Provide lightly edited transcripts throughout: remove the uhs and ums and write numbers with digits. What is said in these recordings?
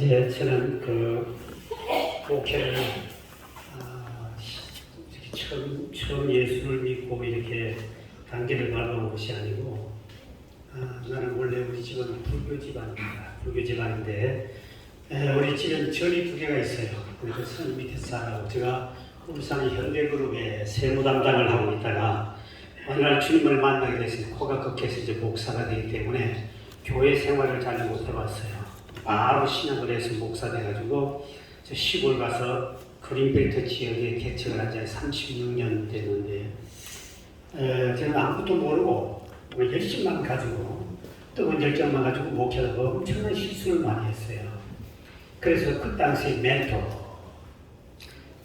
저는 그 목회를 처음 예수를 믿고 이렇게 단계를 밟아온 것이 아니고 나는 원래 우리 집은 불교 집안입니다. 불교 집안인데 우리 집엔 절이 두 개가 있어요. 그래서 선 밑에서 살아고 제가 울산 현대그룹의 세무 담당을 하고 있다가 어느 날 주님을 만나게 됐습니다. 코가 꺾여서 이제 목사가 되기 때문에 교회 생활을 잘 못해봤어요. 바로 신학을 해서 목사 돼가지고 저 시골 가서 그린벨트 지역에 개척을 한 지 36년 됐는데 저는 아무것도 모르고 열심만 가지고 뜨거운 열정만 가지고 목회하다가 엄청난 실수를 많이 했어요. 그래서 그 당시에 멘토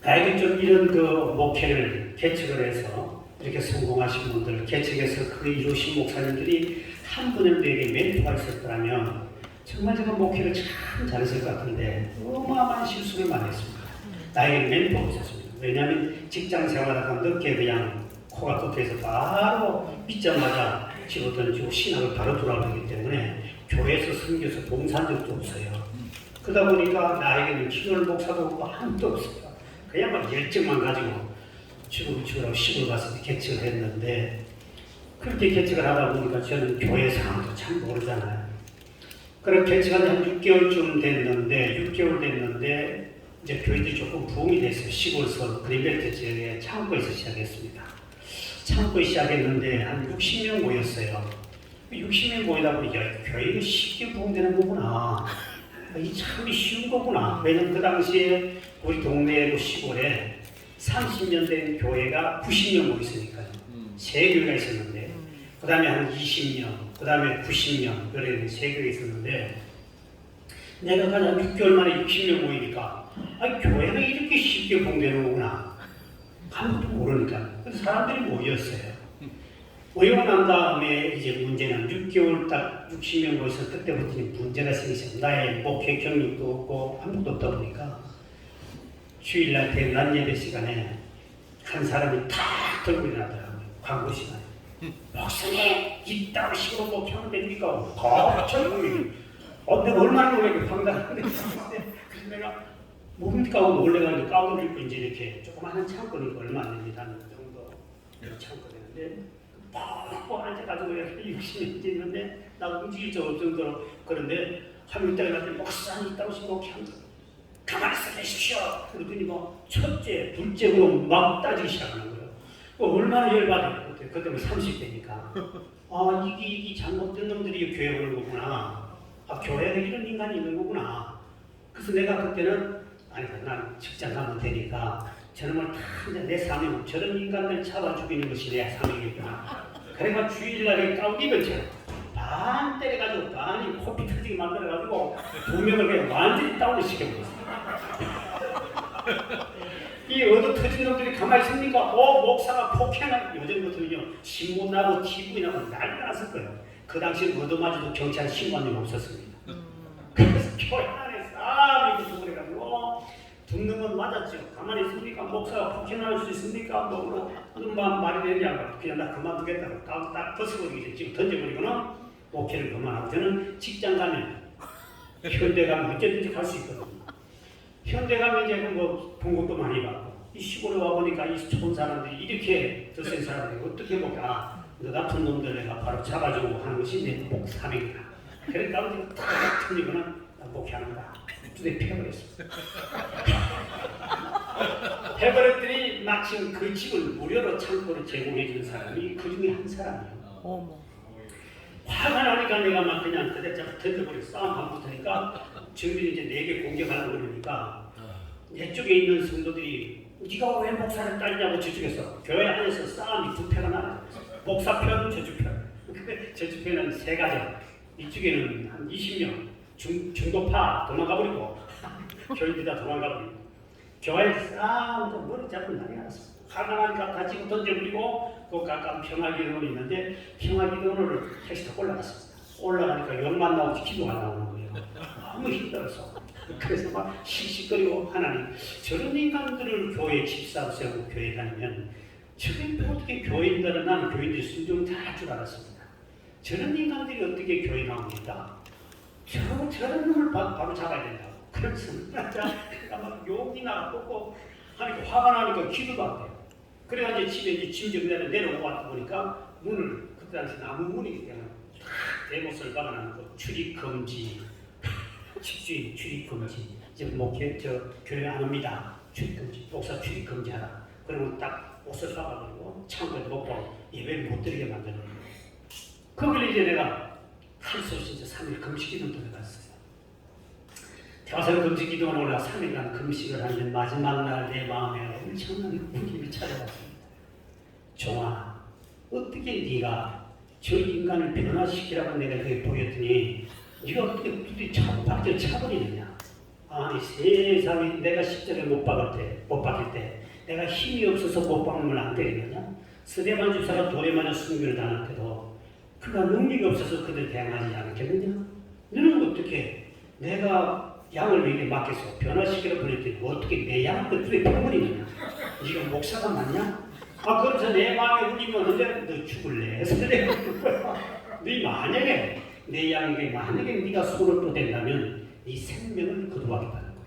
나에게 좀 이런 그 목회를 개척을 해서 이렇게 성공하신 분들 개척해서 그 이루신 목사님들이 한 분을 내게 멘토가 있었더라면 정말 제가 목회를 참 잘했을 것 같은데 어마어마한 실수를 많이 했습니다. 나에게 멘토가 있었습니다. 왜냐하면 직장 생활하다가 늦게 그냥 코가 꺾여서 바로 믿자마자 집어 던지고 신학을 바로 돌아가기 때문에 교회에서 섬겨서 봉사한 적도 없어요. 그러다 보니까 나에게는 기도를 목사도 없고 아무도 없어요. 그야말로 열정만 가지고 죽으라고 시골 가서 개척을 했는데 그렇게 개척을 하다 보니까 저는 교회 상황도 참 모르잖아요. 그렇게 개척한 지 한 6개월쯤 됐는데 이제 교회들이 조금 부흥이 됐어요. 시골에서 그린벨트 지역에 창고에서 시작했습니다. 창고에 시작했는데 한 60명 모였어요. 60명 모이다 보니 교회가 쉽게 부흥되는 거구나. 이 참 쉬운 거구나. 왜냐면 그 당시에 우리 동네 시골에 30년 된 교회가 90명 모였으니까요. 세 교회가 있었는데 그 다음에 한 20년, 그 다음에 90년 그래 세 교회가 있었는데 내가 가장 6개월 만에 60명 모이니까 교회가 이렇게 쉽게 부흥되는 거구나. 아무것도 모르니까. 그래서 사람들이 모였어요. 모이고 난 다음에 이제 문제는 6개월 딱 60명 모여서 그때부터 문제가 생기죠. 나의 목회 경력도 없고 아무것도 없다 보니까 주일날 대낮 예배 시간에 한 사람이 탁 들고 일어나더라고요. 광고 시간에. 목사님 이따위 식으로 목회하면 됩니까? 젊은이 내가 얼마나 놀래게 황당한데 그래서 내가 뭡니까 하고 놀래가지고 가운을 입고 이제 이렇게 조그마한 창고니까 얼마 안 됩니다. 한 정도 창고 되는데 퍽퍽 앉아가지고 이렇게 60년 됐는데 나 움직일 수 없을 정도로 그런데 한 이따가 나한테 목사님 이따위 식으로 목회하면 가만히 있어 계십시오. 그러더니 뭐 첫째, 둘째로 막 따지기 시작하는 거예요. 얼마나 열받아요. 그때는 30대니까. 이게 잘못된 놈들이 교회 오는 거구나. 교회에 이런 인간이 있는 거구나. 그래서 내가 그때는 난 직장 가면 되니까 저놈을 다 이제 내 사명, 저런 인간들 잡아 죽이는 것이 내 사명이구나. 그래가 주일날에 까우기면처럼 반 때려가지고 반이 코피 터지게 만들어가지고 두 명을 그냥 완전히 다운을 시켜버렸어요. 이 얻어 터진 놈들이 가만히 있습니까? 목사가 폭행한 요즘부터는요 신문 나고 TV 나고 난리 났을 거예요. 그 당시에 얻어맞아도 경찰 신고한 적 없었습니다. 그래서 교회 안에 싸움이 있고 그래가지고 듣는 건 맞았죠. 가만히 있습니까? 목사가 폭행할 수 있습니까? 무슨 말이 되냐고 그냥 나 그만두겠다고 딱 벗어버리기 지금 던져버리고는 목회를 그만하고 저는 직장 가면 현대 가면 언제든지 갈 수 있거든요. 현대 가면 이제 뭐 봉급도 많이 받고 이 시골에 와보니까 이 좋은 사람들이 이렇게 더 센 사람들이 어떻게 볼까 너 같은 놈들 내가 바로 잡아주고 하는 것이 내 목사명이다. 그러니까 우리가 딱 틀리거나 목회하는다. 두대 패버렸어. 패버렸더니 마침 그 집을 무료로 창고를 제공해 주는 사람이 그 중에 한 사람이에요. 화가 나니까 내가 막 그냥 그대 잡고 던져버리고 싸움 안 붙으니까 저희들이 이제 내게 공격하려고 그러니까 내 쪽에 있는 성도들이 네가 왜 목사를 딸냐고 저쪽에서 교회 안에서 싸움이 두 패가 나요. 목사편, 저주편. 근데 저주편은 세 가정. 이쪽에는 한 20명. 중도파 도망가버리고 교인들이 다 도망가버리고 교회에서 싸움도 머리 잡고 난리 났어. 화가 나니까 가지고 던져버리고 그 가까운 평화기도원이 있는데 평화기도원을 택시 타고 올라갔습니다. 올라가니까 욕만 나오지 기도가 나오는 거예요. 너무 힘들어서 그래서 막 씩씩거리고 하나님 저런 인간들을 교회 집사로 세우고 교회 다니면 저게 어떻게 교인들은 나는 교인들이 순종 다 할 줄 알았습니다. 저런 인간들이 어떻게 교회 나옵니까? 저런 놈을 바로 잡아야 된다고. 그래서 내가 막 욕이 나고 하니까 화가 나니까 기도도 안 돼요. 그래가지고 집에 이제 짐 정리하러 내려오고 왔다 보니까 문을 그때 당시 나무 문이기 때문에 대못을 박아놓고 출입 금지, 집주인 출입 금지. 이제 목회 교회 안 옵니다. 출입 금지, 목사 출입 금지하라. 그러면 딱 옷을 박아가지고 창고에 놓고 예배를 못 드리게 만드는 거예요. 거기를 이제 내가 할 수 없이 이제 3일 금식기도 들어갔어요. 대화선 금식기도는 올라 3일간 금식을 하는데 마지막 날 내 마음에 엄청난 울림이 찾아왔습니다. 종아, 어떻게 네가 저 인간을 변화시키라고 내가 그게 보였더니 네가 어떻게 둘이 박질 차버리느냐. 아니 세상에 내가 10절에 못 박힐 때 내가 힘이 없어서 못 박으면 안 되느냐. 스데반 집사가 돌에 맞아 순교를 당할 때도 그가 능력이 없어서 그들 대항하지 않겠느냐. 너는 어떻게 내가 양을 너에게 맡겨서 변화시키라 보냈더니 어떻게 내 양을 그들에 퍼버리느냐. 네가 목사가 맞냐? 아 그래서 내 마음에 울리면 언제 너 죽을래? 네 만약에 내 양에게 만약에 네가 손을 또 댄다면 네 생명을 거두하겠다는 거예요.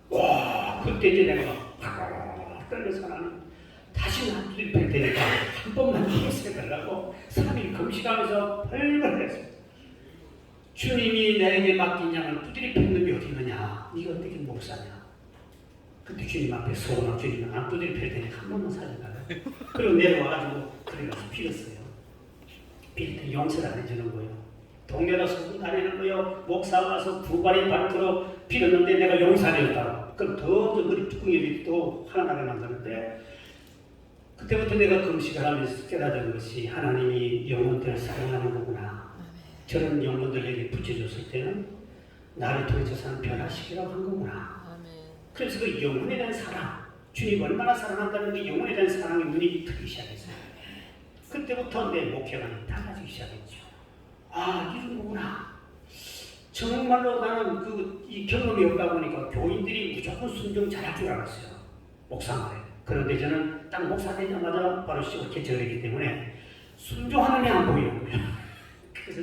와 그때 이제 내가 팍 떨려서 하나님 다시 남들이 뵐 테니까 한 번만 기회해달라고 3일 금식하면서 벌벌 했습니다. 주님이 내게 맡긴 양을 두드리 팬 놈이 어디 있느냐? 네가 어떻게 목사냐? 그때 주님 앞에 서운한 주님은 안 두드리 팰 테니까 한 번만 살려달라. 그리고 내려와가지고 그래가지고 빌었어요. 빌 때 용서를 안 해주는 거예요. 동네가 소문 다니는 거예요. 목사 와서 두 발이 발들어 빌었는데 내가 용서 안 해줬다고. 그럼 더 머리 뚜껑이 또 하나 나게 만드는데 그때부터 내가 금식을 하면서 깨달은 것이 하나님이 영혼들을 사랑하는 거구나. 저런 영혼들에게 붙여줬을 때는 나를 통해서 사람 변화시키라고 한 거구나. 그래서 그 영혼에 대한 사랑, 주님 얼마나 사랑한다는 그 영혼에 대한 사랑의 눈이 트기 시작했어요. 그때부터 내 목회관이 달라지기 시작했죠. 아, 이런 거구나. 정말로 나는 이 경험이 없다 보니까 교인들이 무조건 순종 잘할 줄 알았어요. 목사 말에. 그런데 저는 딱 목사 되자마자 바로 시골 개척을 했기 때문에 순종하는 게 안 보이는 거예요. 그래서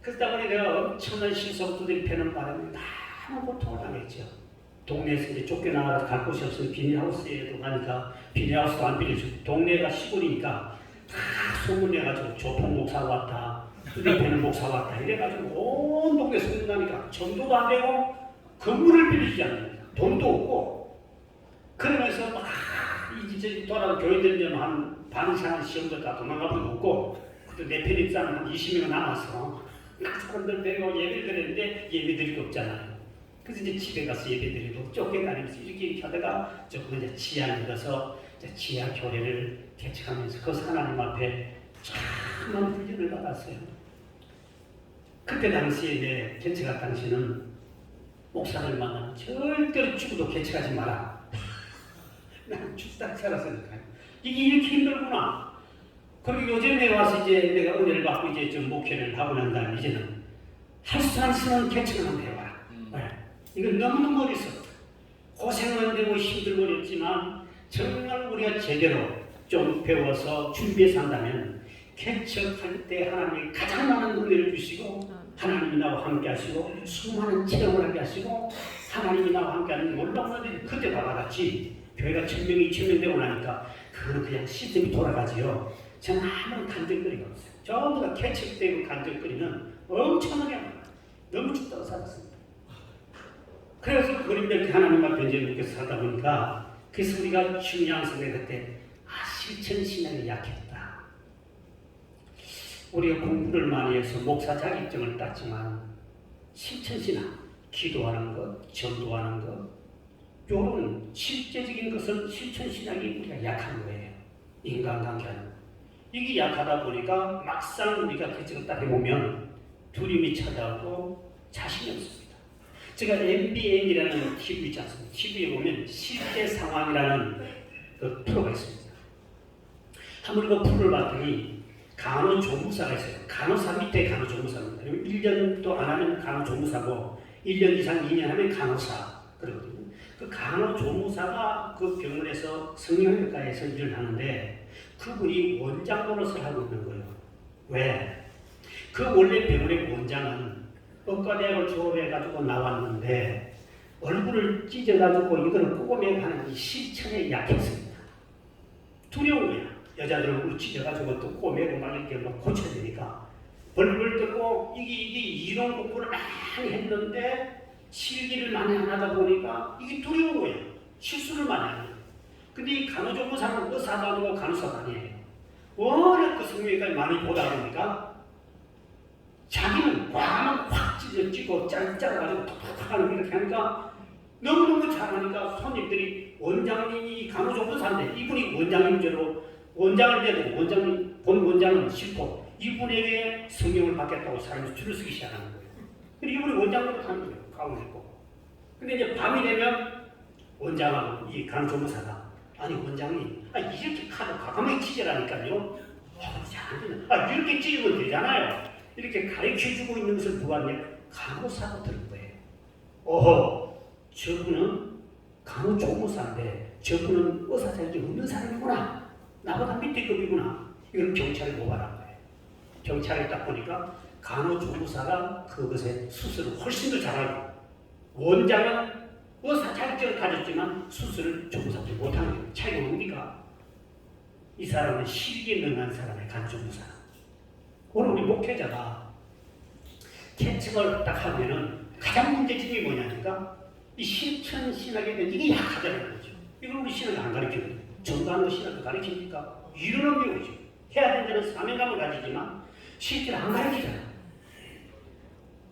그러다 보니 내가 엄청난 신속도들이 패는 바람에 너무 고통을 당했죠. 동네에서 이제 쫓겨나가서 갈 곳이 없으면 비닐하우스에도 가니까 비닐하우스도 안 빌려주고 동네가 시골이니까 다 소문내가지고 조폭 목사 왔다, 두드리 패는 목사 왔다 이래가지고 온 동네 소문나니까 전도도 안 되고 건물을 빌리지 않습니다. 돈도 없고 그러면서 막 이제 돌아가 교인들 한 반 이상 시험도 다 도망가버리고 없고 그때 내 편 입사는 한 20명 남았어. 그 사람들 데리고 예배를 드렸는데 예배 드릴 게 없잖아요. 그래서 이제 집에 가서 예배 드리고 쫓겨다니면서 이렇게 하다가 조금 이제 지하 읽어서 지하 교회를 개척하면서 그 하나님 앞에 참 많은 훈련을 받았어요. 그때 당시에 내 개척할 당시는 목사를 만나면 절대로 죽어도 개척하지 마라. 난 죽다 살았으니까요. 이게 이렇게 힘들구나. 그리고 요즘에 와서 이제 내가 은혜를 받고 이제 좀 목회를 하고 난 다음에 이제는 할 수 없으면 개척을 한번 해봐라. 네. 이건 너무너무 어렸어. 고생은 되고 힘들고 어렵지만 정말 우리가 제대로 좀 배워서 준비해서 한다면 개척할 때 하나님이 가장 많은 은혜를 주시고 하나님이 나와 함께 하시고 수많은 체험을 하게 하시고 하나님이 나와 함께 하는 놀라운 은혜를 그때 다 받았지. 교회가 1000명, 2000명 되고 나니까 그거는 그냥 시스템이 돌아가지요. 저는 아무런 간절거리가 없어요. 전부 다 개척되고 간절거리는 엄청나게 많아요. 너무 죽다고 살았습니다. 그래서 그림들 하나님 앞에 이제 이렇게 살다 보니까 그래서 우리가 중요한 생각이 그때 실천신앙이 약했다. 우리가 공부를 많이 해서 목사 자격증을 땄지만 실천신앙, 기도하는 것, 전도하는 것 이런 실제적인 것은 실천신앙이 우리가 약한 거예요. 인간관계는. 이게 약하다 보니까 막상 우리가 개척을 딱 해보면 두려움이 찾아오고 자신이 없습니다. 제가 MBN이라는 TV 있지 않습니까? TV에 보면 실제 상황이라는 그 프로가 있습니다. 한번 그 프로를 봤더니 간호조무사가 있어요. 간호사 밑에 간호조무사입니다. 1년도 안 하면 간호조무사고 1년 이상 2년 하면 간호사 그러거든요. 그 간호조무사가 그 병원에서 성형외과에서 일을 하는데 그분이 원장 노릇을 하고 있는 거예요. 왜? 그 원래 병원의 원장은 의과대학을 졸업해가지고 나왔는데 얼굴을 찢어가지고 이거를 꼬매고 하는 이 실천에 약했습니다. 두려운 거야. 여자들 얼굴 찢어가지고 또 꼬매고 막 이렇게 막 고쳐야 되니까 벌벌 떨고 이게 이론 공부를 많이 했는데 실기를 많이 안 하다 보니까 이게 두려운 거야. 실수를 많이 하는 거야. 근데 이 간호조무사는 의사도 아니고 간호사도 아니에요. 워낙 그 성명까지 많이 보다 보니까 자기는 과감한 확 찢고 짜가지고 톡톡 하는 이렇게 하니까 너무너무 잘하니까 손님들이 원장님이 간호조무사인데 이분이 원장님제로 원장을 해도 원장님 본 원장은 싫고 이분에게 성경을 받겠다고 사람이 줄을 서기 시작하는 거예요. 근데 이분이 원장으로 하는 거예요. 가운을 입고. 근데 이제 밤이 되면 원장하고 이 간호조무사가 아니 원장님 이렇게 카드 과감하게 찢으라니까요. 잘하네. 이렇게 찢으면 되잖아요. 이렇게 가르쳐주고 있는 것을 보았네. 간호사가 들은 거예요. 오호, 저분은 간호조무사인데 저분은 의사 자격이 없는 사람이구나. 나보다 밑에 급이구나. 이걸 경찰에 고발한 거예요. 경찰에 딱 보니까 간호조무사가 그것에 수술을 훨씬 더 잘하고 원장은 의사 자격증을 가졌지만 수술을 조무사도 못하는 거예요. 차이가 뭡니까? 이 사람은 실기에 능한 사람의 간호조무사. 오늘 우리 목회자가 개척을 딱 하면은 가장 문제점이 뭐냐니까 이 실천 신학에 대한 이게 약하다는 거죠. 이걸 우리 신학이 안 가르치거든요. 전도하는 거 신학도 가르칩니까? 이론은 배우죠. 해야 된다는 사명감을 가지지만 실제로 안 가르치잖아요.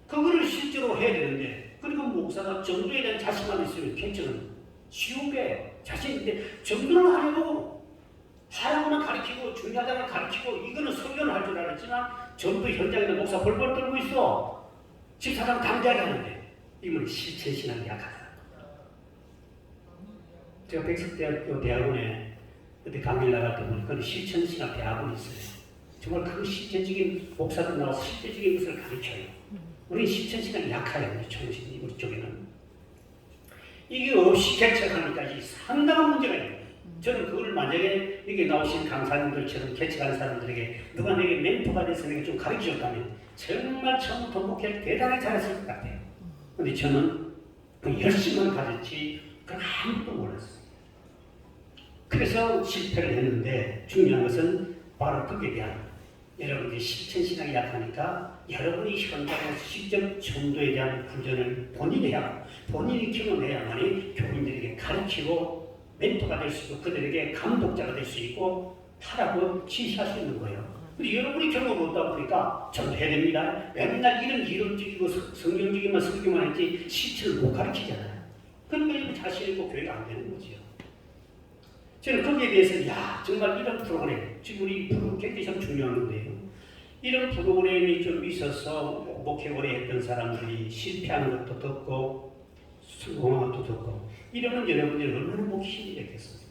그거를 실제로 해야 되는데 그러니까 목사가 전도에 대한 자신만 있으면 개척은 쉬우게 자신인데 전도를 하라고만 가르치고 중요하다고 가르치고 이거는 설교는 할 줄 알았지만 전도 현장에서 목사 벌벌 떨고 있어. 집사람 강제하게 하는데 이분은 실천 신학이 약하다. 제가 백석대학교 대학원에 그때 강의를 나갈 때 보니까 실천 신학 대학원이 있어요. 정말 그 실제적인 목사들 나와서 실제적인 것을 가르쳐요. 우리 실천 신학이 약해요. 우리 청신 우리 쪽에는 이게 없이 개척하니까 상당한 문제가 있어요. 저는 그걸 만약에 여기 나오신 강사님들처럼 개척한 사람들에게 누가 내게 멘토가 돼서 내게 좀 가르쳐줬다면 정말 처음부터 목회를 대단히 잘했을 것 같아요. 근데 저는 그 열심만 가졌지 그건 아무것도 몰랐어요. 그래서 실패를 했는데 중요한 것은 바로 그에 대한 여러분들이 실천신학이 약하니까 여러분이 현장에서 직접 전도에 대한 구전을 본인이 해야 하고 본인이 경험해야만이 교인들에게 가르치고 멘토가 될 수 있고 그들에게 감독자가 될 수 있고 하라고 지시할 수 있는 거예요. 근데 여러분이 경험을 얻다 보니까 전도해야 됩니다. 맨날 이런 이론적이고 성경적인만 설교만 했지 실천을 못 가르치잖아요. 그러니까 자신 있고 교회가 안 되는 거죠. 저는 거기에 대해서 정말 이런 프로그램 지금 우리 프로그램 굉장히 참 중요한 건데요. 이런 프로그램이 좀 있어서 목회 오래 했던 사람들이 실패하는 것도 듣고 성공한 것도 듣고 이러면 여러분들이 얼마나 목이 힘이 됐겠습니까?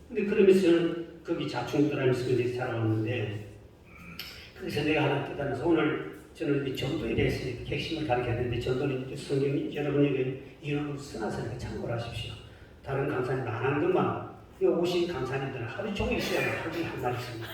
근데 그러면서 저는 거기 자충우돌하면서 살아왔는데 그래서 내가 하나 깨달아서 오늘 저는 전도에 대해서 핵심을 가르쳤는데 전도는 성경이 여러분에게 이론을 써놔서 참고를 하십시오. 다른 강사님 안 한 것만 여기 오신 강사님들은 하루 종일 시간을 하루에 한 말 있습니다.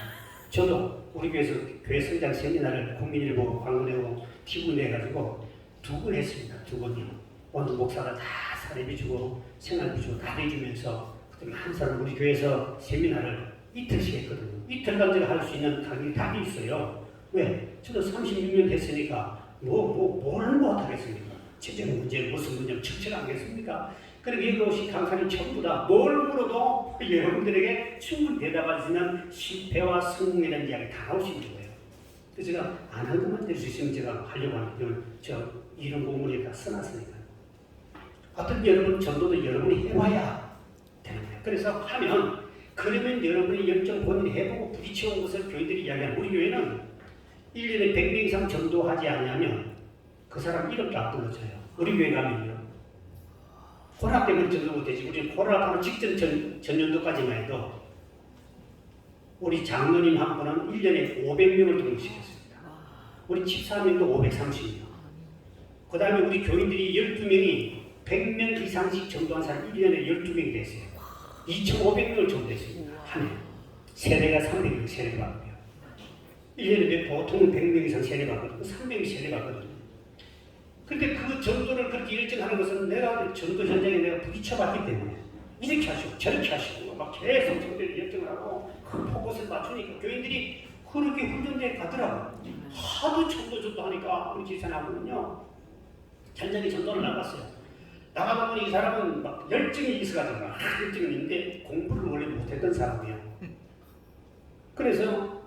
저도 우리 교회에서 교회 성장 세미나를 국민일보 광고내고 TV 내가지고 2번 했습니다. 2번이요. 오늘 목사가 다 사례비 주고 생활비 주고 다 내주면서 그때 한 사람 우리 교회에서 세미나를 이틀씩 했거든요. 이틀간 제가 할 수 있는 강의 답이 있어요. 왜? 저도 36년 됐으니까 뭐를 못하겠습니까? 재정 문제 무슨 문제 척척하겠습니까? 그리고 여기 오신 강사님 전부 다 뭘 물어도 여러분들에게 충분히 대답할 수 있는 실패와 성공에 대한 이야기 다 나오시는 거예요. 그래서 제가 안 한 것만 될 수 있으면 제가 하려고 하는 저 이런 공문에 다 써놨으니까. 어떤 여러분 전도도 여러분이 해와야 되는 거예요. 그래서 하면 그러면 여러분이 열정 본인이 해보고 부딪혀온 것을 교회들이 이야기하는 우리 교회는 1년에 100명 이상 전도하지 않으면 그 사람 이렇게 안 끊어져요. 우리 교회 가면요. 코로나 때문에 전도 못되지. 우리 코로나 바로 직전 전년도까지만 해도 우리 장로님 한 분은 1년에 500명을 등록시켰습니다. 우리 집사님도 530명. 그 다음에 우리 교인들이 12명이 100명 이상씩 전도한 사람이 1년에 12명이 됐어요. 2,500명을 전도했습니다. 한 해. 세례가 300명 세례 받고요. 1년에 보통은 100명 이상 세례 받거든요. 300명 세례 받거든요. 근데 그 전도를 그렇게 일정하는 것은 내가 전도 현장에 내가 부딪혀봤기 때문에 이렇게 하시고 저렇게 하시고 막 계속 전도를 일정을 하고 그 포커스를 맞추니까 교인들이 그렇게 훈련대에 가더라고요. 하도 전도 하니까 우리 집사람하고는요 현장에 전도를 나갔어요. 나가다 보니 이 사람은 막 열정이 있어가지고 열정이 있는데 공부를 원래 못했던 사람이에요. 그래서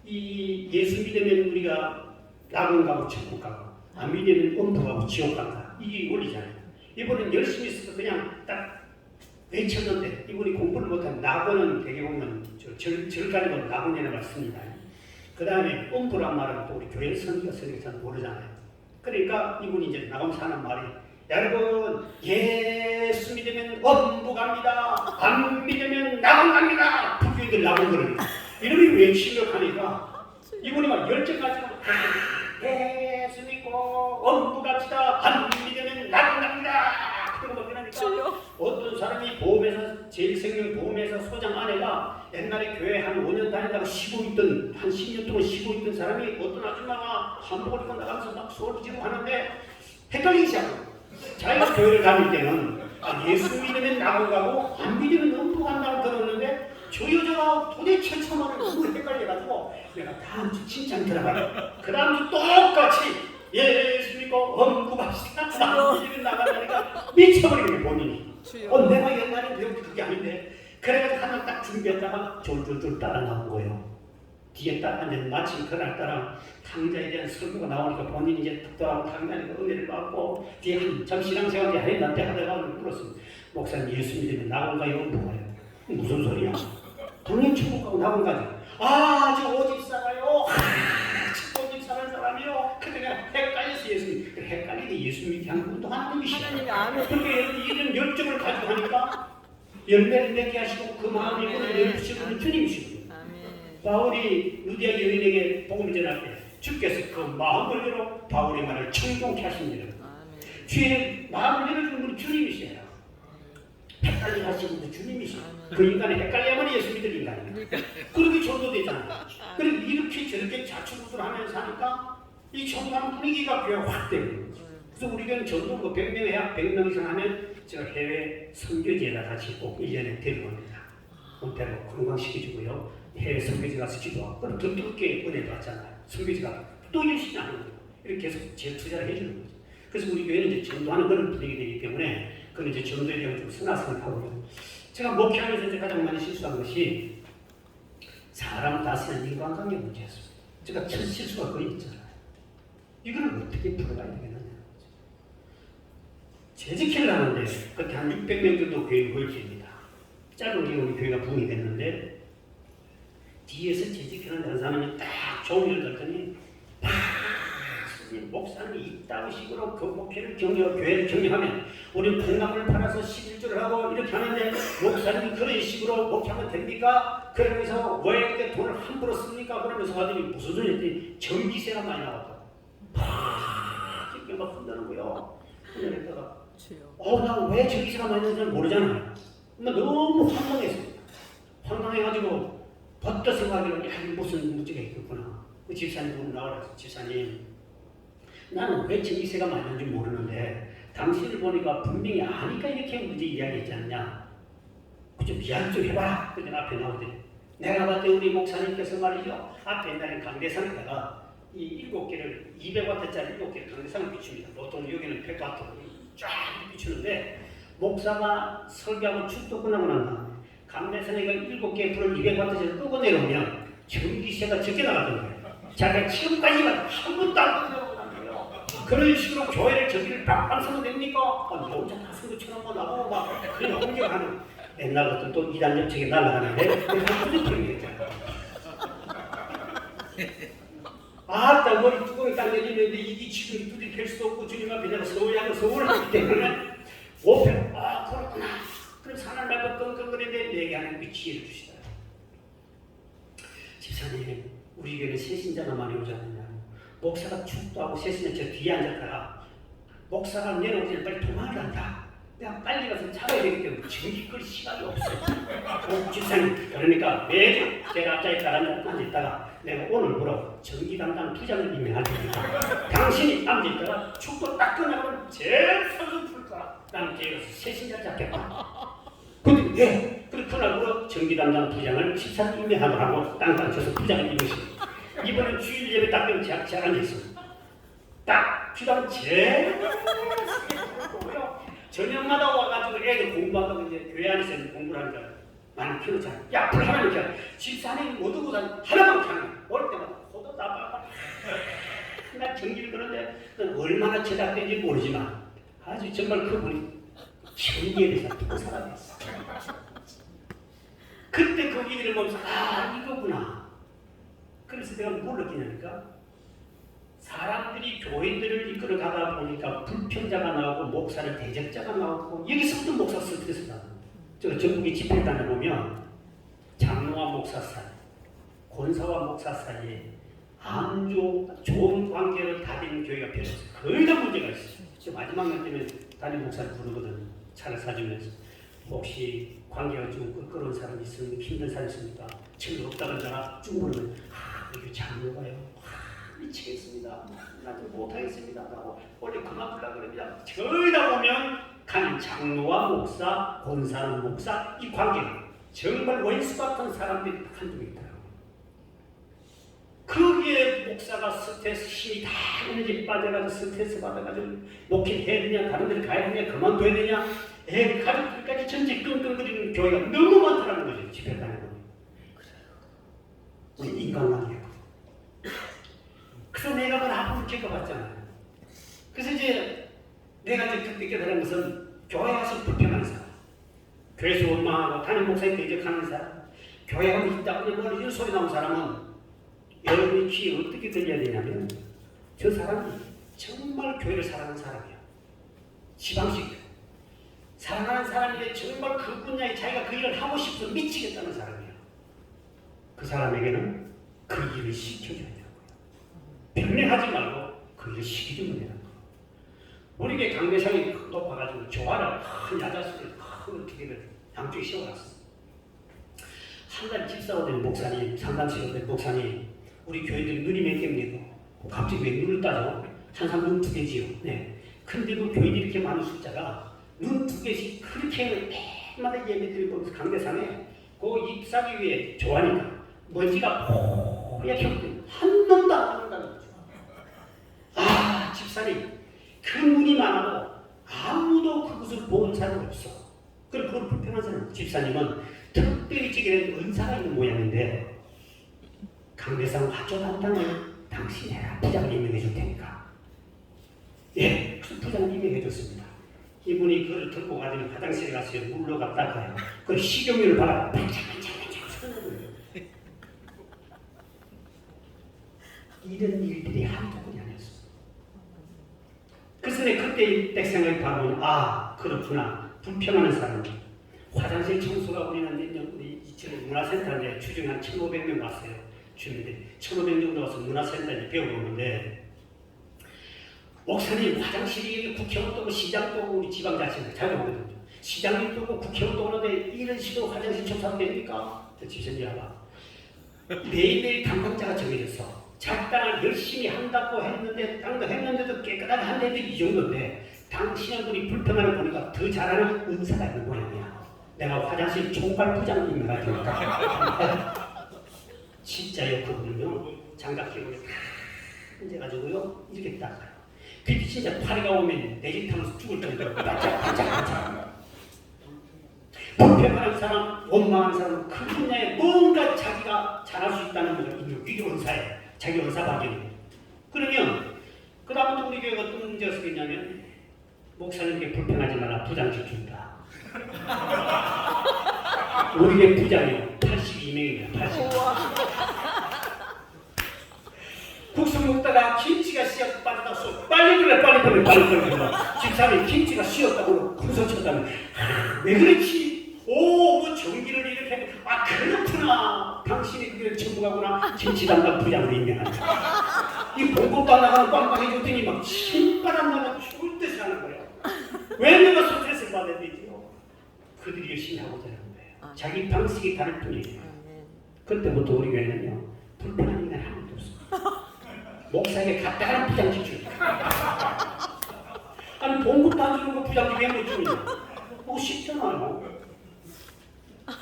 이 예수 믿으면 우리가 낙원 가고 천국 가고 안 믿으면 음부 가고 지옥 간다. 이게 원리잖아요. 이번엔 열심히 있어서 그냥 딱 외쳤는데 이분이 공부를 못한 낙원은 되게 보면 절 가는 건 낙원이라고 말습니다. 그 다음에 음부란 말은 또 우리 교회 선교사들이 잘 모르잖아요. 그러니까 이분이 이제 나가면서 하는 말이 여러분 예수 믿으면 음부 갑니다. 안 믿으면 낙원 갑니다. 불교인들 낙원 그러니까 이름이 외치며 가니까 이분이 막 열정 가지고 예수 믿고 음부 갑시다. 안 믿으면 낙원 갑니다. 그런 거 그러니까 어떤 사람이 보험회사 제일생명 보험회사 소장 아내가 옛날에 교회 한 5년 다니다가 쉬고 있던 한 10년 동안 쉬고 있던 사람이 어떤 아줌마가 한복을 입고 나가면서 막 소리 지르고 하는데 헷갈리기 시작해요. 자기가 교회를 다닐 때는 예수 믿으면 낙원 가고 안 믿으면 음부 간다고 들었는데 저 여자가 도대체 참말을 너무 헷갈려가지고 내가 다음 주 진짜 들어가요. 그 다음 주 똑같이 예수 믿고 음부 갑시다. 안 믿으면 나간다니까 미쳐버리겠네 본인이. 내가 옛날에 배운 게 그게 아닌데 그래가지고 하나 딱 준비했다가 졸졸졸 따라 나온 거예요. 뒤에 딱 앉은 마침 그날따라 탕자에 대한 설교가 나오니까 본인이 이제 툭툭하고 탕자니까 은혜를 받고 뒤에 한참 신앙생활이 하나님한테 하다가 물었습니다. 목사님 예수 믿으면 낙원 가요 음부 가요? 무슨 소리야? 당연히 천국 가고 낙원 가죠. 저 오집사가요. 오집 사는 사람이요. 근데 내가 헷갈려서 예수 믿. 헷갈리게 예수 믿게 하는 것도 하나님이시야. 그렇게 이런 열정을 가지고 하니까 열매를 맺게 하시고 그 마음이 열리시는 주님이시고. 바울이 루디아 여인에게 복음을 전할 때 주께서 그 마음을 열어 바울의 말을 청종케 하십니다. 주의 마음을 열어주는 분이 주님이시에요. 헷갈리게 하시는 분이 주님이시에요. 그 인간이 헷갈려야만 예수 믿을 인간입니다. 그렇게 전도되잖아요. 그리고 이렇게 저렇게 자충우돌하면서 하니까 이 전도하는 분위기가 교회가 확 되는 거죠. 그래서 우리가 전도 100명 이상 하면 제가 해외 선교지에다 같이 꼭 1년에 데려옵니다. 데리고 건강시켜주고요. 해외 선교지 가서 기도하고 그럼 더 뜨겁게 은혜 받잖아요. 선교지가 또 열심히 하는 거예요. 이렇게 계속 재투자를 해주는 거죠. 그래서 우리 교회는 이제 전도하는 그런 분위기 되기 때문에 그건 이제 전도에 대한 좀 선악선하고요. 제가 목회하면서 이제 가장 많이 실수한 것이 사람 다스리는 인간관계 문제였습니다. 제가 첫 실수가 거의 있잖아요. 이거를 어떻게 풀어가야 되겠느냐. 재직회를 하는데 그때 한 600명 정도 교회 모였습니다. 짧은 기간 우리 교회가 부흥이 됐는데 뒤에서 재직회를 하는 사람이 딱 종이를 들더니 목사님이 이따위 식으로 그 목회를 교회를 경영하면 우리 콩나물 팔아서 11조를 하고 이렇게 하는데 목사님이 그런 식으로 목회하면 됩니까? 그러면서 왜 이렇게 돈을 함부로 씁니까? 그러면서 하더니 무슨 소리 했더니 전기세가 많이 나왔다고 이렇게 막 흔드는 그랬다가 나 왜 전기세가 많이 나는지 모르잖아요. 너무 황당했습니다. 황당해가지고 버터 생각하기로 무슨 문제가 있겠구나. 그 집사님 보고 나와서 집사님 나는 왜 전기세가 많이 나는지 모르는데 당신을 보니까 분명히 아니까 이렇게 문제 이야기했지 않냐. 좀 이야기 좀 해봐. 그때 앞에 나오더니 내가 봤을 때 우리 목사님께서 말이죠. 앞에 옛날에 강대상에다가 이 7개를 200W짜리 7개를 강대상을 비춥니다. 보통 여기는 100W 쫙 비추는데 목사가 설교하고 축도 끝나고 난 다음에 강대상에가 7개 불을 200W짜리 끄고 내려오면 전기세가 적게 나가던 거예요. 자기가 지금까지만 한 번도 안 끄고 그런 식으로 교회를 저기를 빵빵 서면 됩니까? 너 혼자 다 선교처럼 나고 막 그런 공격하는 옛날부터 또 이단 정책이 날아가는데 그런 얘기했잖아요. 나 머리 뚜껑이 딱 내리는데 이게 지금 뚜디 될 수도 없고 주님 앞에 내가 서울하고 서울을 하기 때문에 오페 그렇구나. 그럼 사람 말고 끙끙거리는데 얘기하는 그 기회를 주시더라고요. 집사님 우리 교회는 새신자가 많이 오지 않느냐. 목사가 축도하고 셋이는 저 뒤에 앉았다가 목사가 내려오기 전에 빨리 도망을 한다. 내가 빨리 가서 잡아야 되기 때문에 전기 끌 시간이 없어요. 집사님 그러니까 매주 제가 앞자리에 앉아있다가 내가 오늘 뭐라고 전기 담당 부장을 임명할 테니까 당신이 앉아있다가 축구 딱 끝나면 제일 선수 풀 거야. 나는 걔가 새신자 잡겠다. 근데 예, 그날 뭐 전기 담당 부장을 식사 임명하고 땅땅 쳐서 부장을 임명했습니다. 이번엔 주일 예배 딱 되면 제가 앉아있습니다. 딱 주당 제일 저녁마다 와가지고 애들 공부하다가 이제 교회 안에서 공부를 하니까 많이 키우잖아. 야, 불 하나만 켜. 집사람이 못 오고 하나만 켜올 때마다 호도 다 봐봐. 나 전기를 그런데 얼마나 제작된지 모르지만 아주 정말 그분이 전기에 대해서 또 사람이었어. 그때 그 일을 보면서 이거구나. 그래서 내가 뭘 느끼냐니까 사람들이 교회들을 이끌어 가다 보니까 불평자가 나오고 목사를 대적자가 나오고 여기서부터 목사 스트레스 나요. 저 전국의 집회 다녀보면 장로와 목사 사이, 권사와 목사 사이에 안 좋은 관계를 다니는 교회가 별로 없어요. 거의 다 문제가 있어요. 저 마지막 날 때문에 담임 목사를 부르거든. 차를 사주면서 혹시 관계가 좀 끄끄러운 사람이 있으면 힘든 사람이 있습니까? 친구 없다는 자라 쭉 물으면 이거 장로가요. 미치겠습니다. 나도 못하겠습니다. 라고 원래 그만 불라 그럽니다. 저희다 보면 간 장로와 목사, 권사는 목사 이 관계가 정말 원수 같은 사람들이 한두 있더라고요. 거기에 목사가 스트레스 힘이 다 에너지 빠져가지고 스트레스 받아가지고 목회해야 되냐 다른 데를 가야 되냐 그만둬야 되냐 가족들까지 전체 끙끙거리는 교회가 너무 많다는 거죠. 집회 다니는 우리 인간관계가. 그래서 내가 그걸 아픔을 겪어봤잖아요. 그래서 이제 내가 이제 그때 깨달은 것은 교회 가서 불평하는 사람, 교회에서 원망하고 담임 목사님 대적하는 사람, 교회 가면 있다고 뭐 이런 소리 나온 사람은 여러분의 귀에 어떻게 들려야 되냐면 저 사람이 정말 교회를 사랑하는 사람이야. 지방식 사랑하는 사람인데 정말 그 분야에 자기가 그 일을 하고 싶어서 미치겠다는 사람이야. 그 사람에게는 그 일을 시켜줘야 돼요. 변명하지 말고 그 일을 시켜주면 되는 거. 우리 교회 강대상이 높아가지고 조화를 큰 야자수를 큰 어떻게든 양쪽에 세워놨어. 한 달 집사가 된 목사님, 상담실로 된 목사님, 우리 교회들이 눈이 몇 개입니까? 갑자기 왜 눈을 따져? 항상 눈 두 개지요. 네. 근데도 교회들이 이렇게 많은 숫자가 눈 두 개씩 그렇게 매일마다 예배드리고 보면서 강대상에 그 잎사귀 위에 좋아하니까 먼지가 뽀얗게 한 놈도 안 나온다는 거죠. 집사님 그 눈이 많아도 아무도 그것을 보는 사람이 없어. 그럼 그걸 불편한 사람. 집사님은 특별히 지게 은사가 있는 모양인데 강대상 화조 담당을 당신이 해라. 부장을 임명해 줄 테니까. 예, 그래서 부장을 임명해 줬습니다. 이분이 그걸 들고 가더니 화장실에 가서 물로 갔다가요. 그 식용유를 바라 반짝반짝반짝 쏟아내요. 이런 일들이 한두 번이 아니었어. 그래서 내가 그때 딱 생각이 바로 그렇구나. 불평하는 사람. 화장실 청소가 우리는 우리 지금 문화센터에 주중에 한 1,500명 왔어요. 주민들이 1,500명 정도 와서 문화센터에 배워보는데 목사님 화장실이 국회의원도 오고 시장도 오고 우리 지방자치는 잘 오거든요. 시장도 오고 국회의원도 오는데 이런 식으로 화장실 청소하면 됩니까? 집사님 봐봐. 매일매일 담당자가 정해졌어. 작당을 열심히 한다고 했는데도 깨끗하게 한다는데 이 정도인데 당신은 우리 불평하는 보니까 더 잘하는 은사가 있는 모양이야. 내가 화장실 총괄 부장님 임명할 테니까. 진짜요. 그분은요 장갑 끼고 다 앉아가지고요 이렇게 닦아요. 그때 진짜 파리가 오면 내 집 타면서 죽을 정도로 반짝반짝. 불평하는 사람, 원망하는 사람은 그 분야에 뭔가 자기가 잘할 수 있다는 것을 이게 은사예요. 자기 은사 발견이. 그러면 그 다음부터 우리 교회가 어떤 문제가 생겼냐면 목사님께 불평하지 마라. 부장직 준다. 우리 교회 부장이요 82명입니다. 82명. 국수 먹다가 김치가 씨앗 빠져나서 빨리 그래. 집사람이 김치가 씨었다고 구석쳤다면 왜 그렇지? 뭐 전기를 이렇게 그렇구나. 당신이 그게 전문가구나. 김치 담당 부장으로 임명한다. 이 봉급도 안 나가면 빵빵 해줬더니 막 신바람 나가 죽을 듯이 하는 거예요. 왜 내가 스트레스를 받아야 되지요? 그들이 열심히 하고자 하는 거예요. 자기 방식이 다를 뿐이에요. 그때부터 우리 교회는요 불편한 인간이 한 명도 없어. 목사에게 갖다가 부장지 주니까. 아니 봉급도 안 주는 거 부장지 왜 못 주느냐? 그거 쉽잖아요.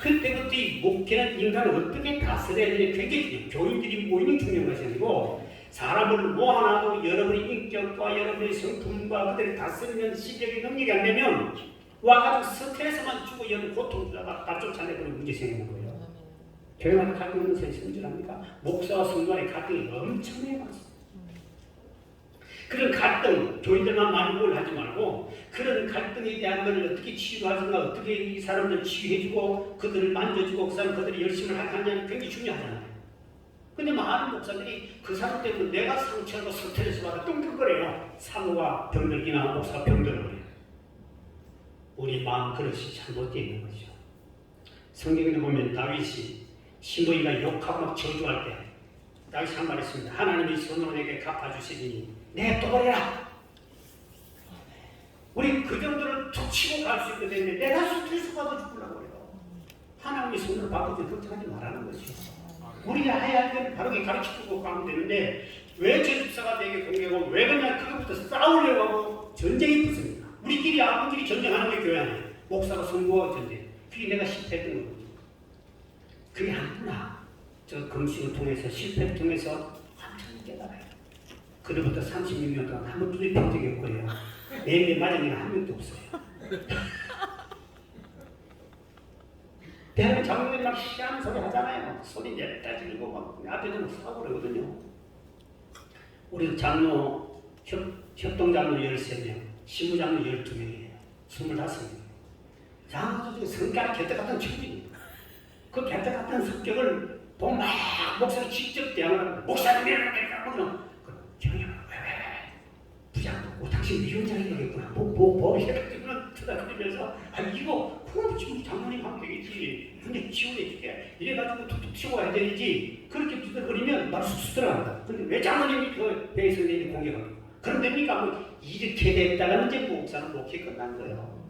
그때부터 이 목회는 인간을 어떻게 다스려야 되는지 굉장히 교인들이 모이는 중요한 것이 아니고 사람을 모아놔도 여러분의 인격과 여러분의 성품과 그들을 다스리는 실력이 능력이 안 되면 와가지고 스트레스만 주고 여러분 고통 주다가 다 쫓아내버리는 문제 생기는 거예요. 교회마다 갈등 있는 사람이 있는 줄 압니까? 목사와 성도간의 갈등이 엄청나게 많습니다. 그런 갈등, 교인들만 많이 뭘 하지 말고 그런 갈등에 대한 것을 어떻게 치유하든가 어떻게 이 사람들 치유해주고 그들을 만져주고 그 사람 그들이 열심히 하느냐는 굉장히 중요하잖아요. 근데 많은 목사들이 그 사람 때문에 내가 상처하고 스트레스 받아 뚱뚱거려요. 사모가 병들기나 목사가 병들어버려요. 우리 마음 그릇이 잘못되어 있는 거죠. 성경에 보면 다윗이 시므이가 욕하고 막 저주할 때 다윗이 한 말 했습니다. 하나님이 손으로 내게 갚아주시니 냅둬버려라. 우리 그 정도를 툭 치고 갈 수 있거든요. 내가 스트레스 받아 죽으려고 그래요. 하나님이 손으로 바꾸지 걱정하지 말라는 것이죠. 우리가 해야 할 때는 바르게 가르치고 가면 되는데 왜 제집사가 되게 공개하고 왜 그냥 그것부터 싸우려고 하고 전쟁이 붙습니다. 우리끼리 아버지끼리 전쟁하는 게 교회 아니에요. 목사가 선거와 전쟁. 그게 내가 실패했던 거거든요. 그게 아니구나. 저 금식을 통해서 실패를 통해서 한참 깨달아요. 그로부터 36년 동안 한 번도 본 적이 없고요. 매일매일 맞은 일은 한 명도 없어요. 대학원 장로들이 막 희한한 소리 하잖아요. 소리 냈다 지르고 막 앞에서 싸우고 그러거든요. 우리 장로, 협동장로 13명, 신부장로 12명이에요. 25명. 장로들 중에 성깔이 개떡 같은 친구입니다. 그 개떡 같은 성격을 보면 막 목사를 직접 대항을 합니다. 목사님 이러니까 그러면 형님 왜 부장도 당신 미혼장이겠구나 뭐 해가지고는 쳐다보면서 이거 그럼 지금 장모님 하면 되겠지 근데 지원해줄게 이래가지고 툭툭 치워야 되지 그렇게 두들거리면 말 쑥쑥 들어간다. 근데 왜 장모님이 그 배에 선생님이 공격합니까? 그럼 됩니까? 뭐 이렇게 됐다가 이제 목사는 목회 끝난 거예요.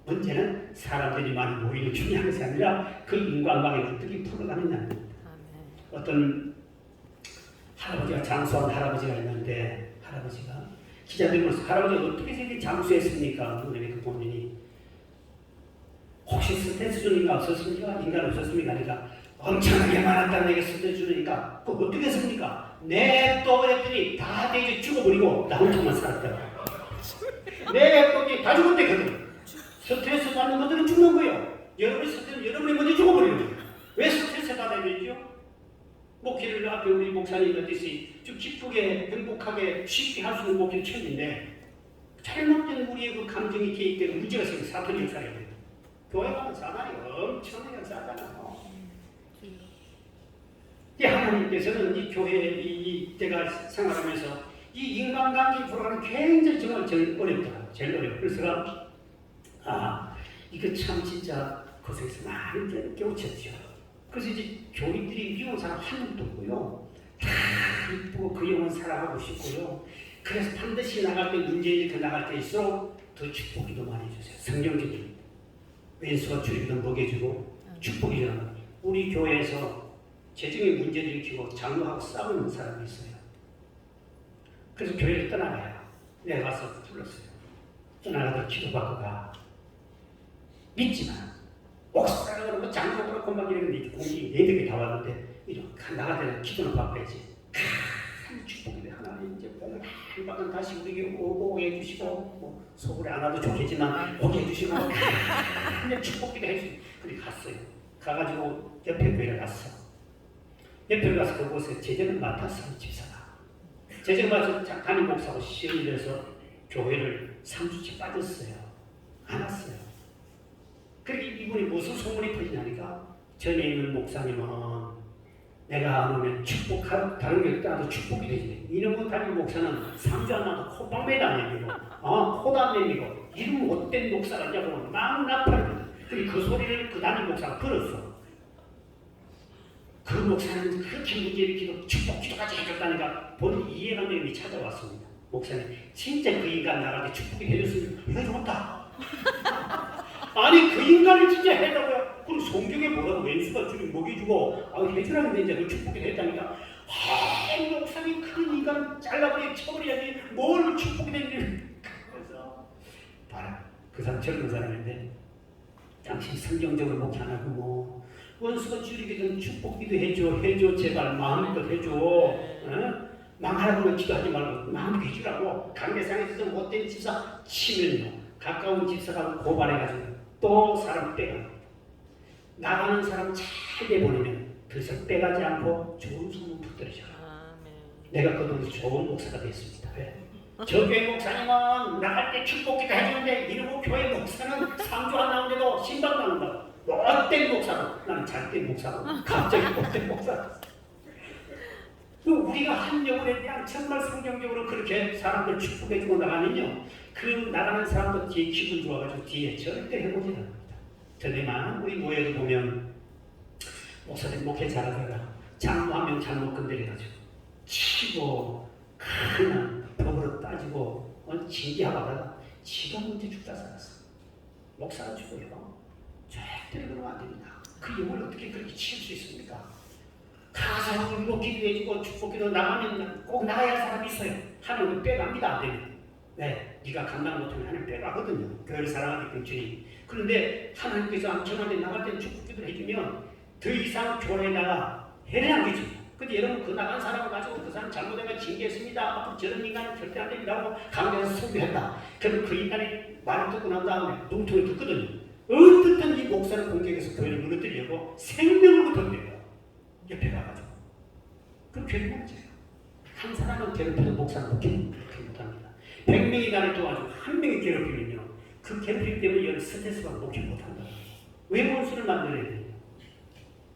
문제는 사람들이 많이 모이는 중요한 것이 아니라 그 인간관계를 어떻게 풀어가느냐입니다. 어떤 할아버지가 장수한 할아버지가 있는데 할아버지가 기자들이 물어서 할아버지가 어떻게 저렇게 장수했습니까? 그러니 그 본인이 혹시 스트레스 주니까 없었습니까? 인간 없었습니까? 그러니까 엄청나게 많았다는 얘기 스트레스 주니까 그 어떻게 했습니까? 냅둬 그랬더니 다 이제 죽어버리고 나 혼자만 살았더라고. 냅둬니 다 죽었대거든. 스트레스 받는 것들은 죽는 거예요. 여러분이 스트레스 여러분이 먼저 죽어버리는 거예요. 왜 스트레스 받아야 되죠? 목회를 앞에 우리 목사님 같이 좀 기쁘게 행복하게 쉽게 할 수 있는 목회를 처음인데 잘못된 우리의 그 감정이 개입되는 문제가 생겨 사탄이 역사해야 돼요. 교회 가면 사탄이 엄청나게 역사하잖아요. 이 하나님께서는 이 교회 이때가 생활하면서 이 인간관계 풀어가는 굉장히 정말 제일 어렵다. 제일 어려워. 그래서 이거 참 진짜 고생해서 많이 깨우쳤죠. 그래서 이제 교인들이 미운 사람 한 명도 없고요. 다 이쁘고 그 영혼 살아가고 싶고요. 그래서 반드시 나갈 때 문제 일으켜 나갈 때일수록 더 축복기도 많이 해주세요. 성경적인 왼수가 줄이기도 먹여주고 축복이 전하는 우리 교회에서 재정의 문제를 일으키고 장로하고 싸우는 사람이 있어요. 그래서 교회를 떠나가요. 내가 가서 불렀어요. 떠나가서 기도받고 가. 믿지만 목사가 그러고 장로가 그렇고 막 이러는데 공이 4개 다 왔는데 이렇게 나가다가 기도는 바꿔야지. 큰 축복이 돼. 하나님 이제 복을 많이 받은 다시 우리에게 오게 해주시고 뭐 속으로 안 와도 좋겠지만 오게 해주시고 그냥 축복기도 해주시고 그래 갔어요. 가가지고 옆에 교회를 갔어. 옆에 가서 그곳에 제재를 맡았어. 집사가. 제재를 맡아서 담임 목사하고 시험이 돼서 교회를 3주째 빠졌어요. 안 왔어요. 그렇게 이분이 무슨 소문이 퍼지냐니까 전에 있는 목사님은 내가 안 오면 축복하고 다른 게 떠나도 축복이 되지. 이놈의 담임 목사는 3주 안 나도 콧방매도 안 내미고 코도 안 내미고 이런 못된 목사가 있냐고 막 나팔거든. 그 소리를 그 담임 목사가 들었어. 그 목사는 그렇게 문제 일으키고 축복 기도까지 해줬다니까 본인 이해감정이 찾아왔습니다. 목사님 진짜 그 인간 나갈 때 축복이 해줬으면 해줬다. 아니 그 인간을 진짜 해라고요. 그럼 성경에 뭐라고 왼수가 주님 먹여주고 해주라는데 이제 그 축복이 됐다니까 이 목사님 큰 인간 잘라버려 쳐버려야지 뭘 축복이 되는지. 그래서 봐라, 그 사람 젊은 사람인데 당신 성경적으로 목회 안 하고 뭐 원수가 줄이기든 축복기도 해줘 제발 마음껏 해줘. 망하라고 기도하지 말고 마음껏 해주라고. 강대상에서 못된 집사 치면요 가까운 집사가 고발해가지고 또 사람 빼가 나가는 사람 잘 내보내면 그 이상 빼가지 않고 좋은 소문 붙들어줘. 내가 그동안 좋은 목사가 됐습니다. 왜? 저 교회 목사님은 나갈 때 축복기도 해주는데 이러고 교회 목사는 상주 안 나오는데도 신방 나온다. 못된 목사로. 나는 잘된 목사로. 갑자기 못된 목사. 우리가 한 영혼에 대한 정말 성경적으로 그렇게 사람들 축복해주고 나가면요 그 나가는 사람도 뒤에 기분 좋아가지고 뒤에 절대 해보지 않습니다. 전에만 우리 모여도 보면 목사님 목회 잘하다가 장로하면 잘못 건드려가지고 치고 그냥 법으로 따지고 징계하고 하다가 지가 문제 죽다 살았어. 목사가 죽어요. 절대로 그러면 안 됩니다. 그 영을 어떻게 그렇게 치울 수 있습니까? 가서 뭐 기도해주고 축복기도 나가면 꼭 나가야 할 사람이 있어요. 하나님 빼갑니다. 안 되면. 네, 네가 감당 못하면 하나님 빼가거든요. 교회를 사랑하기 때문에. 그런데 하나님께서 저한테 나갈 때 축복기도 해주면 더 이상 교회에다가 해를 안 주죠. 근데 여러분 그 나간 사람을 가지고 그 사람 잘못하면 징계했습니다. 앞으로 저런 인간은 절대 안 됩니다 하고 강대에서 소비했다. 그럼 그 인간이 말을 듣고 난 다음에 눈통을 듣거든요. 어떻든 이 목사를 공격해서 교회를 무너뜨리려고 생명을 던져요. 옆에 가가지고. 그럼 교회 무너져요. 한 사람은 괴롭혀도 목사는 그렇게 못합니다. 100명이 나를 도와주고 한 명이 괴롭히면요. 그 괴롭힘 때문에 스트레스가 목회 못한다. 왜 원수를 만들어야 돼요?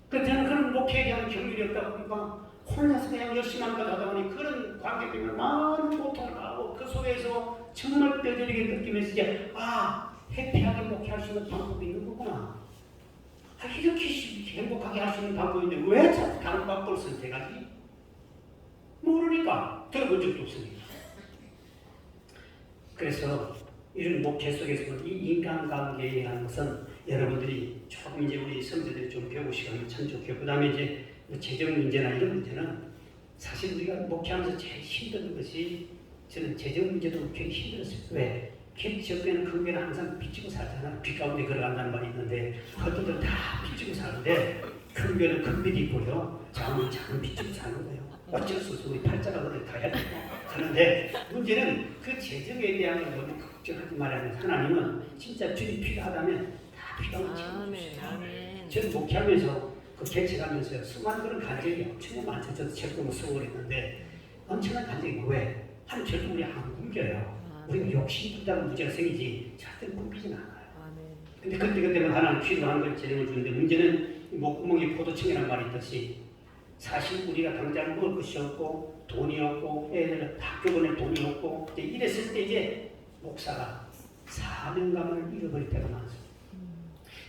그 저는 그런 목회에 대한 경륜이 없다 보니까 혼자서 그냥 열심히 하다 보니 그런 관계 때문에 많은 고통을 하고 그 속에서 정말 뼈저리게 느끼면서 이제 해피하게 목회할 수 있는 방법이 있는 거구나. 이렇게 행복하게 할 수 있는 방법이 있는데 왜 자꾸 다른 방법을 선택하지? 모르니까 들어본 적도 없으니까. 그래서 이런 목회 속에서 이 인간관계라는 것은 여러분들이 조금 이제 우리 선배들이 좀 배우고 시간이 참 좋겠고 그 다음에 이제 재정 문제나 이런 문제는 사실 우리가 목회하면서 제일 힘든 것이 저는 재정 문제도 굉장히 힘들었어요. 왜? 지역에는 큰교회는 항상 빚지고 살잖아. 빚 가운데 걸어간다는 말이 있는데 그것들은 다 빚지고 사는데 큰 교회는 큰 빚이 있고요. 작은 빚지고 사는 거예요. 어쩔 수 없어. 우리 팔자가 그래 가야 되고 그런데 문제는 그 재정에 대한 걸 너무 걱정하지 말아야 돼. 하나님은 진짜 주님 필요하다면 다 필요한 채워주시다. 저는 목회하면서 그 개척하면서 수많은 그런 간증이 엄청나게 많죠. 저도 책도 쓰고 그랬는데 엄청난 간증이 왜? 하나님 절대 우리 안 굶겨요. 우리가 욕심 분다는 문제가 생기지 절대 굶기진 않아요. 근데 그때그때는 하나님 필요한 걸 재정을 주는데 문제는 목구멍에 포도청이라는 말이 있듯이 사실 우리가 당장 먹을 것이 없고 돈이 없고 애들 학교 보낼 돈이 없고 이랬을 때 이제 목사가 사명감을 잃어버릴 때가 많습니다.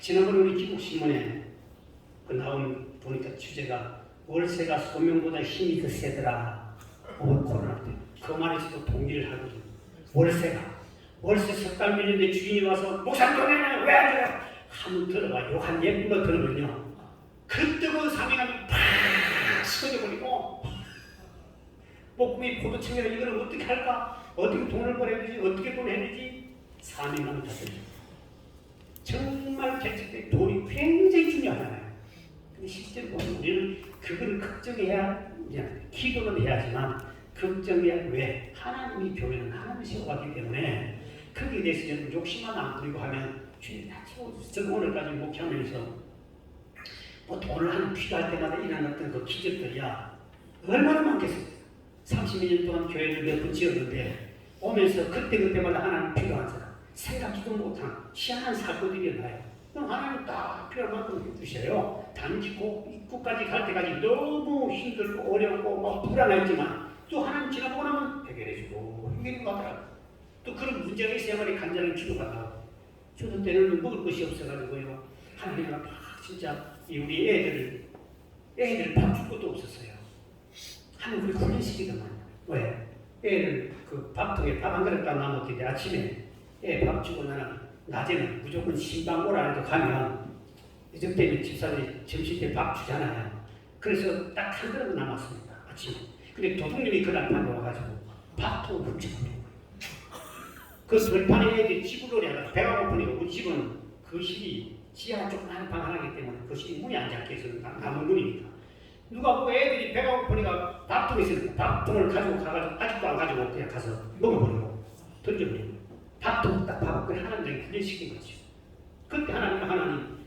지난번에 우리 기국신문에 그 나온 보니까 주제가 월세가 소명보다 힘이 더 세더라. 코로나 때 그 말에서도 동의를 하거든요. 월세 석 달 밀렸는데 주인이 와서 목사님 돈 내놔요. 왜 안 줘요? 한번 들어봐. 욕한 예쁜 거 들으면요. 그 뜨거운 사명감이 팍 쏟아버리고 목구멍이 포도청이라 이걸 어떻게 할까? 어떻게 돈을 벌어야 되지? 어떻게 보내야 되지? 사명감이 다 들죠. 정말 개척때 돈이 굉장히 중요하잖아요. 근데 실제로 보면 우리는 그걸 걱정해야 기도는 해야지만 걱정해야 왜? 하나님이 교회는 하나님이 세워가기 때문에 거기에 대해서 욕심만 안 부리고 하면 주님이 다 채워주세요. 저는 오늘까지 목회하면서 뭐 돈을 하는 필요할 때마다 일어났던 그 기적들이야 얼마나 많겠습니까? 30몇 년 동안 교회를 몇 번 지었는데 오면서 그때마다 하나님 필요한 사람 생각지도 못한 희한한 사건들이 일어나요. 그럼 하나님 딱 필요한 만큼 해주셔요. 단지 입구까지 갈 때까지 너무 힘들고 어렵고 막 불안했지만 또 하나님 지나보고 나면 해결해주고 해결이 가더라고요. 또 그런 문제가 있어야만이 간절한 기도가 나오고 저도 때로는 먹을 것이 없어가지고요. 하나님과 막 진짜 우리 애들 밥 줄 것도 없었어요. 하나님 우리 훈련시키더만 왜? 애를 그 밥통에 밥 한 그릇 딱 남았는데 아침에 애 밥 주고 나는 낮에는 무조건 신방 오라 해도 가면 이정 때문에 집사들이 점심 때 밥 주잖아요. 그래서 딱 한 그릇 남았습니다. 아침에. 근데 도둑님이 그날 밤에 와가지고 밥통을 훔쳐가는 거예요. 그 들판에 애들이 집으로 하다가 배가 고프니까 우리 집은 거실이 지하 조그만 방 하나이기 때문에 거실이 문이 안 잠겨서 나무 문이니까 누가 보고 애들이 배가 고프니까 밥통이 있으니까 밥통을 가지고 가가지고 아직도 안 가지고 그냥 가서 먹어버리고 던져버리고 밥통 딱 밥을 하나님께 훈련시킨 거죠. 그때 하나님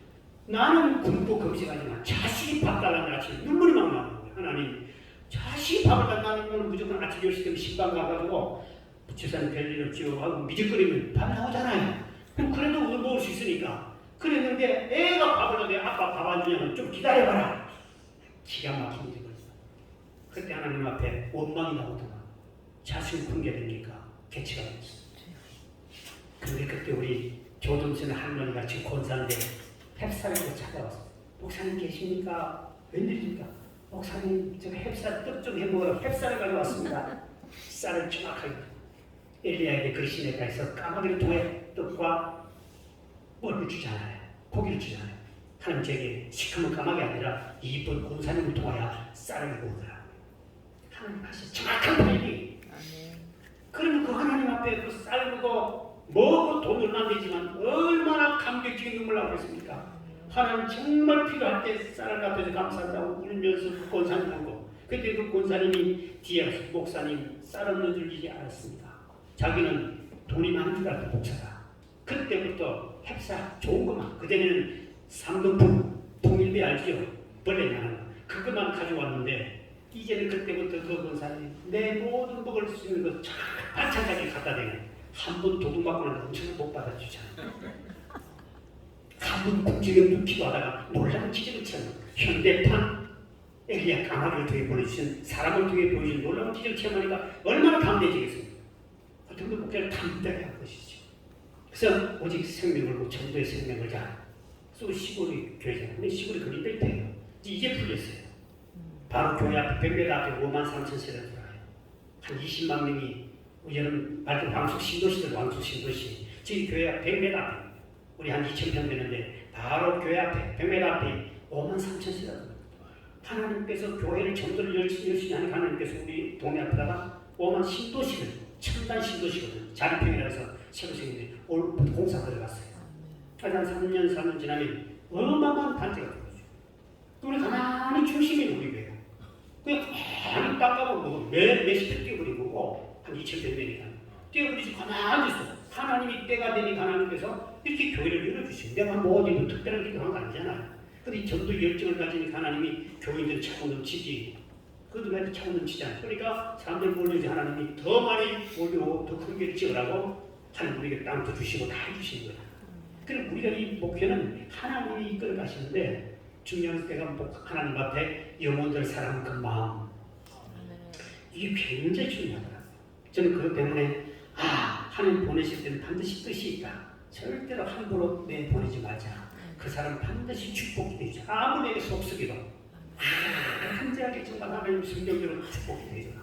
나는 굶고 금식하지만 자식이 밥 달라는 아침에 눈물이 막 나는 거예요. 하나님 자식이 밥을 달라는 거는 무조건 아침 10시 되면 신방 가가지고 부처산 별일 없지요 하고 미적거리면 밥 나오잖아요. 그럼 그래도 먹을 수 있으니까 그랬는데 애가 밥을 하는데 아빠 밥 안 주냐면 좀 기다려봐라. 기가 막힌 일이 벌어졌어요. 그때 하나님 앞에 원망이 나오더라. 자식을 굶게 되니까 개치가 됐어요. 근데 그때 우리 조동선 할머니가 지금 권사인데 햅쌀을 찾아왔어요. 목사님 계십니까? 웬일입니까? 목사님 저 햅쌀 떡 좀 해먹으라고 햅쌀을 가져왔습니다. 쌀을 정확하게 엘리야에게 그리시네가 해서 까마귀를 통해 떡과 뭘 주잖아요. 고기를 주잖아요. 하나님 제게 시커먼 까마귀 아니라 이쁜 공사님을 통하여 쌀을 먹으라. 하나님 하신 정확한 타이밍. 그러면 그 하나님 앞에 그 쌀 먹고 돈은 안 되지만 얼마나 감격적인 눈물 나오겠습니까? 하나님 정말 필요할 때 쌀을 갖다 줘 감사한다고 울면서 그 권사님 보고 그때 그 권사님이 뒤에 와서 목사님 쌀 없는 줄 이제 알았습니다. 자기는 돈이 많은 줄 알고 목사다. 그때부터 햅쌀 좋은 것만 그전에는 삼등품 통일비 알지요? 벌레 나는 그것만 가져왔는데 이제는 그때부터 그 권사님이 내 모든 먹을 수 있는 거 잘 반찬까지 갖다 대는 한 번 도둑맞고 나면 엄청 못 받아주잖아. 한 번 국지경 눕기도 하다가 놀라운 기적을 체험. 현대판 엘리야 까마귀를 통해 보내주신 사람을 통해 보여준 놀라운 기적을 체험하니까 얼마나 감대해지겠습니까? 그 정도 목표를 담대하게 한 것이죠. 그래서 오직 생명을 고 전도의 생명을 자. 그래서 시골이 교회잖아요. 근데 시골이 그리 뺄때예요. 이제 풀렸어요. 바로 교회 앞에 100m 앞에 53,000세를 돌아요. 한 20만 명이 여름 밝은 왕숙 신도시들 왕숙 신도시 저희 교회 앞 100m 앞에 우리 한 2,000평 되는데 바로 교회 앞에 100m 앞에 53,000세가 하나님께서 교회를 전도를 열심히 하는 하나님께서 우리 동네 앞에다가 5만 신도시를 첨단 신도시거든. 자립평이라서 새로 생긴데 올 공사 들어갔어요. 한 3년 4년 지나면 어마어마한 단체가 들어오죠. 우리 가만히 중심이 우리 교회가 그냥 가만히 닦아보고 몇십 회 뛰어버리고 한 2,100명이다. 뛰어버리지 가만히 있어. 하나님이 때가 되니 하나님께서 이렇게 교회를 열어주시고 내가 뭐 어디도 특별한 기도한 거 아니잖아요. 근데 전도 열정을 가지니까 하나님이 교인들 차고 넘치지. 그들한테 차고 넘치잖아요. 그러니까 사람들 몰려지 하나님이 더 많이 몰려오고 더 큰 교회를 지으라고 하나님 우리에게 땅도 주시고 다 해주시는 거예요. 그럼 우리가 이 목회는 하나님이 이끌어 가시는데 중요한 때가 하나님 앞에 영혼들 사랑하는 그 마음 이게 굉장히 중요하더라고요. 저는 그것 때문에 하나님 보내실 때는 반드시 뜻이 있다. 절대로 함부로 내보내지 말자. 그 사람 반드시 축복이 되죠. 아무리 속쓰기도 한지하게 정말 하나님 성경적으로 축복이 되잖아.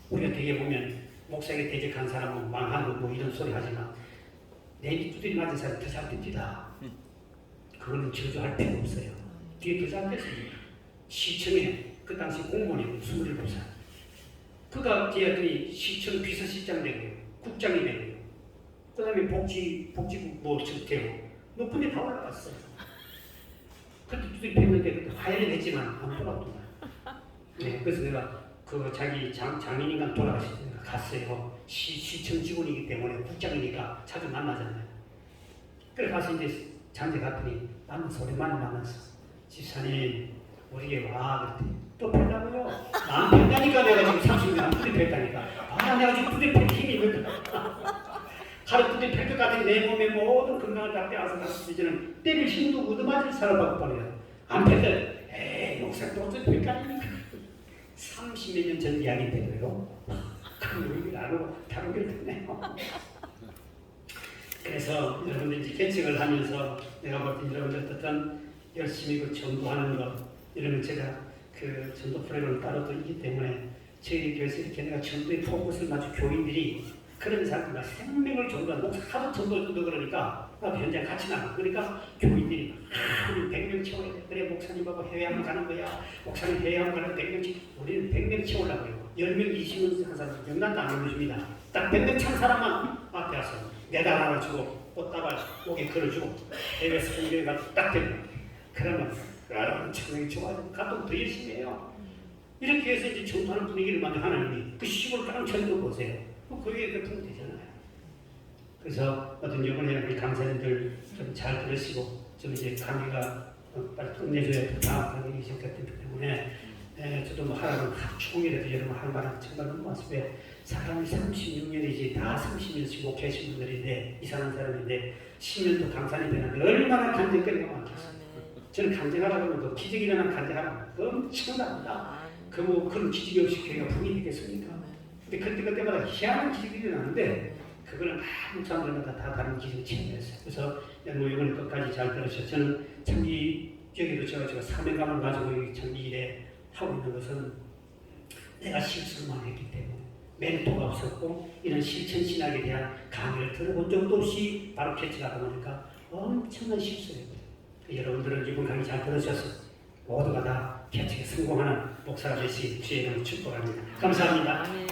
우리가 되게 보면 목사에게 대적한 사람은 망하고 뭐 이런 소리 하지만 내 두드리 맞은 사람이 더 잘 됩니다. 그거는 저주할 필요 없어요. 뒤에 더 잘 됐습니다. 시청에 그 당시 공무원이 27살. 그가 뒤에 시청 비서실장 되고요. 국장이 되고요. 그 다음에 복지부 뭐 되고 높은 데 다 올라갔어요. 그때 두드리 팼는데 하야는 했지만 안 돌아왔더만. 네, 그래서 내가 그 자기 장인인가 돌아가실 때 갔어요. 시청 직원이기 때문에 국장이니까 자주 만나잖아요. 그래 가서 이제 장제 갔더니 나는 소리만 만났어. 집사님 우리에게 와 그랬더니 또 팬다고요? 안 팬다니까 내가 지금 30년 안 두드리 팬다니까. 내가 지금 두드리 팬 힘이 있는다. 하루 두드리 팬것 같은 내 몸의 모든 건강을 다 빼앗아 갔을 이제는 때릴 힘도 얻어맞을 사람밖에 없어요. 안 팬다. 에이 목사 또 두드리 팬까니까. 30몇 년 전 이야기인데요. 그 얘기를 안 하고 다른 게 됐네요. 그래서 여러분들 이제 개척을 하면서 내가 볼 때 여러분들 어떤 열심히 그 전도하는 것 이런 제가 그 전도 프로그램을 따로 또 있기 때문에 저희 교회에서 이렇게 내가 전도에 포커스를 맞춘 교인들이 그런 사람들과 생명을 전도하는 목사 하도 전도 그러니까 나도 현장 같이 나가. 그러니까 교인들이 우리 100명 채워야 돼. 그래 목사님하고 해외 한번 가는 거야. 목사님 해외 한번 가는 100명 채 우리는 100명 채우려고요. 10명, 20명 한 사람 명단도 안 올려줍니다. 딱 100명 찬 사람만 앞에 와서 내다 하나 주고 꽃다발 목에 걸어주고 해외에서 공개해 가지고 딱 되고 그러면 엄청나게 좋아요. 감독 더 열심히 해요. 이렇게 해서 이제 전파하는 분위기를 만든 하나님이 그 시골 깡쳐는 거 보세요. 거기에 그렇게 되잖아요. 그래서 어떤 이번에 우리 강사님들 좀 잘 들으시고 좀 이제 강의가 빨리 끝내줘야 다음 강의 시작했기 때문에 저도 뭐 하라고 하루 종일해도 여러분 할 만한 정말 너무 많습니다. 사람이 36년이지 다 30년씩 목회하신 분들인데 이상한 사람인데 10년도 강사님 되는데 얼마나 간증거리가 많겠어요. 저는 간증하라고 하면 그 기적이 일어난 간증하라고 엄청납니다. 뭐 그런 기적이 없이 교회가 붕이 되겠습니까? 근데 그때마다 희한한 기적이 일어나는데 그거는 많은 사람들마다 다 다른 기적을 체험했어요. 그래서 뭐 이번에 끝까지 잘 들으셨어요. 저는 참 이 여기도 제가 사명감을 가지고 참 이 일에 하고 있는 것은 내가 실수만 했기 때문에 멘토가 없었고 이런 실천 신학에 대한 강의를 들어본 적도 없이 바로 캐치가 보니까 엄청난 실수였거든요. 여러분들은 이번 강의 잘 들으셔서 모두가 다 캐치에 성공하는 목사가 되시 주의 이름으로 축복합니다. 감사합니다.